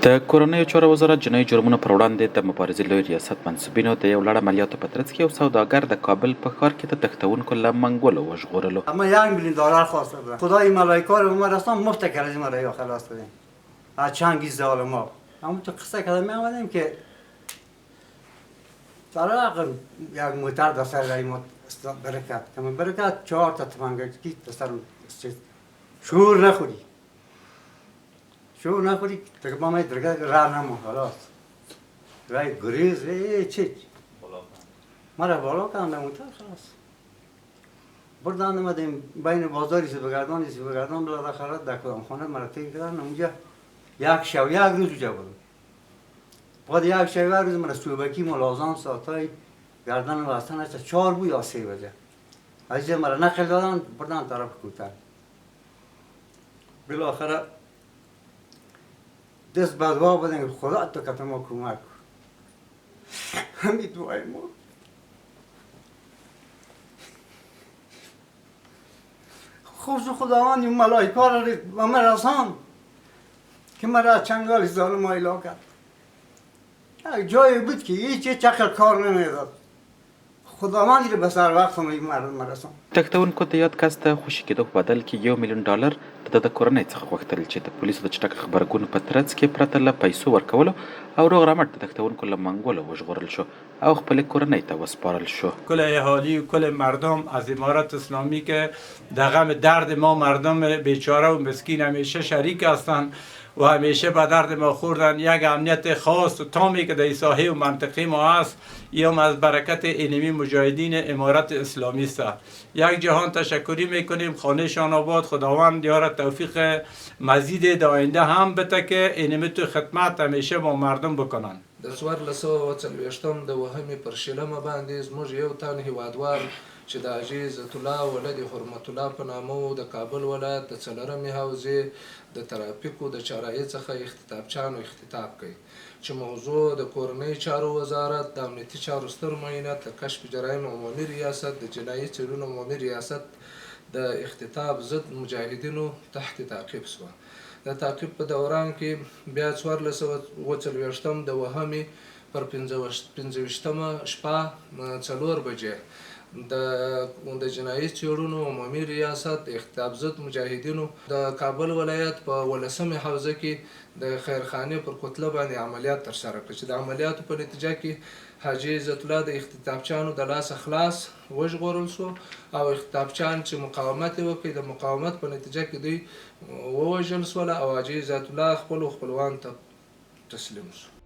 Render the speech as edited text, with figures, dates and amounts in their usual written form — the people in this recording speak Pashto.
د کورنیو چارو وزارت جنایي جرمونو پر وړاندې د مبارزې لوی ریاست منصبینو د یو لړ عملیاتو په ترڅ کې یو سوداګر د کابل په ښار کې د تښتونکو له منګولو وژغورلو. اما $1 میلیون خواسته بودن. خدای ملائکه رو اومد اصلا مفت کرد ما را خلاص بدیم از چنگیز ظالما. اما تو قصه کردم می آمدیم که طلاق یک موتر در سر رای ما برکت که من برکت 4 تا تفنگچی در سر شور نخوری دیگه با من درگاه راه نمون خلاص رای گریز چی ما را بالا کردن موتر خلاص بردن نمدیم بین بازاری سی بگردان بلا دخلت در کدام خانه مرا تیگ کردن اونجا یک شب یک روز اونجا بودم بعد یک شب یک روز من صوبکی ملازم ساعتای گردن وستن است 4 بود یا 3 بجه از اینجا مرا نقل دادن بردن طرف کوتر بالاخره دست به دعا بدن خدا تو که ما کمک همین دعای ما خوش خداوند این ملائکه را به من رساند که مرا از چنگال ظالم ایلا کرد یک جایی بود که هیچ چقدر کار نمیداد خداوند را به سر وقت مردم رساند. تښتونکو د یاد کس د خوشي کېدو په بدل کې $1 میلیون د کورنۍ څخه غوښتل چې د پولیسو د چټک خبرګون په ترڅ کې پرته له پیسو ورکولو او روغ رمټ د تښتونکو له منګولو وژغورل شو او خپلې کورنۍ ته وسپارل شو. کل اهالی و کل مردم از امارت اسلامی که در غم درد ما مردم بیچاره و مسکین همیشه شریک هستند و همیشه به درد ما خوردن. یک امنیت خاص و تامی که در ساحه و منطقه ما هست یم از برکت اینمی مجاهدین امارت اسلامی است. یک جهان تشکری میکنیم خانه شان آباد خداوند یار توفیق مزید در آینده هم بده که اینمی تو خدمت همیشه با مردم بکنن. د 1440 د وهمې پر شلمه باندې زموږ یو تن هیوادوال چې د حاجي عزت الله ولد حرمت الله په نامه د کابل ولایت د څلورمې حوزې د ترافیکو د چارایي څخه اختطافچانو اختطاف کوي چې موضوع د کورنۍ چارو وزارت د امنیتي چارو ستر معاینت د کشف جرایم عمومي ریاست د جنایي څیړنو عمومي ریاست د اختطاف ضد مجاهدینو تحت تعقیب شوه. د تعقیب په دوران کې بیا 1440 د وهمې پر 15مه شپه 4 بجې د جنایي څیړنو عمومي ریاست د اختطاف ضد مجاهدینو د کابل ولایت په 18مې حوزه کې د خیرخانې پر کوتله باندې عملیات ترسره کړ چې د عملیاتو په نتیجه کې حاجي عزت الله د اختطافچانو د لاسه خلاص وژغورل شو او اختطافچان چې مقاومت یې وکړ د مقاومت په نتیجه کې دوی ووژل شول او حاجي عزت الله خپلو خپلوانو ته تسلیم شو.